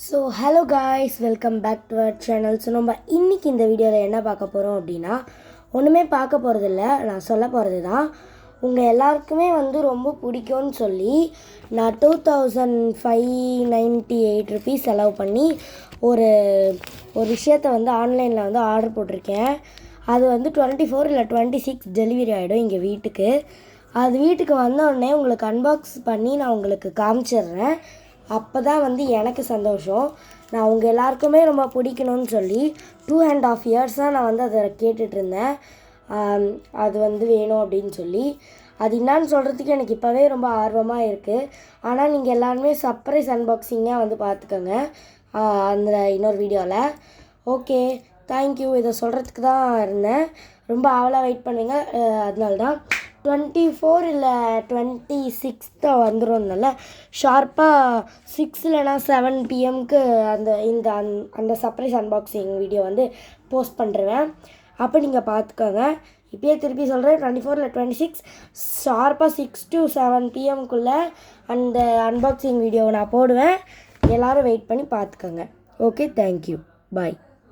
So hello guys, welcome back to our channel. So நம்ம இன்றைக்கி இந்த வீடியோவில் என்ன பார்க்க போகிறோம் அப்படின்னா, ஒன்றுமே பார்க்க போகிறதில்ல, நான் சொல்ல போகிறது தான். உங்கள் எல்லாருக்குமே ரொம்ப பிடிக்கும்னு சொல்லி நான் 2598 ருபீஸ் செலவு பண்ணி ஒரு விஷயத்தை ஆன்லைனில் ஆர்டர் போட்டிருக்கேன். அது 24 இல்லை 26 டெலிவரி ஆகிடும் இங்கே வீட்டுக்கு. அது வீட்டுக்கு வந்தோடனே உங்களுக்கு அன்பாக்ஸ் பண்ணி நான் உங்களுக்கு காமிச்சிடுறேன். அப்போ தான் எனக்கு சந்தோஷம். நான் உங்கள் எல்லாருக்குமே ரொம்ப பிடிக்கணும்னு சொல்லி 2.5 இயர்ஸாக நான் அதை கேட்டுட்ருந்தேன். அது வேணும் அப்படின்னு சொல்லி. அது என்னான்னு சொல்கிறதுக்கு எனக்கு இப்போவே ரொம்ப ஆர்வமாக இருக்குது. ஆனால் நீங்கள் எல்லாருமே சர்ப்ரைஸ் அன்பாக்சிங்காக பார்த்துக்கோங்க அந்த இன்னொரு வீடியோவில். Okay, thank you. இதை சொல்கிறதுக்கு தான் இருந்தேன். ரொம்ப ஆவலாக வெயிட் பண்ணுவீங்க, அதனால தான். 24 இல்லை 26 வந்துடும்னால ஷார்ப்பாக 6 இல்லைனா 7 PM அந்த சர்ப்ரைஸ் அன்பாக்சிங் வீடியோ போஸ்ட் பண்ணுறேன். அப்போ நீங்கள் பார்த்துக்கோங்க. இப்போயே திருப்பி சொல்கிறேன், 24 இல்லை 26 ஷார்ப்பாக 6 to 7 PM அந்த அன்பாக்சிங் வீடியோவை நான் போடுவேன். எல்லோரும் வெயிட் பண்ணி பார்த்துக்கோங்க. ஓகே, தேங்க்யூ, பாய்.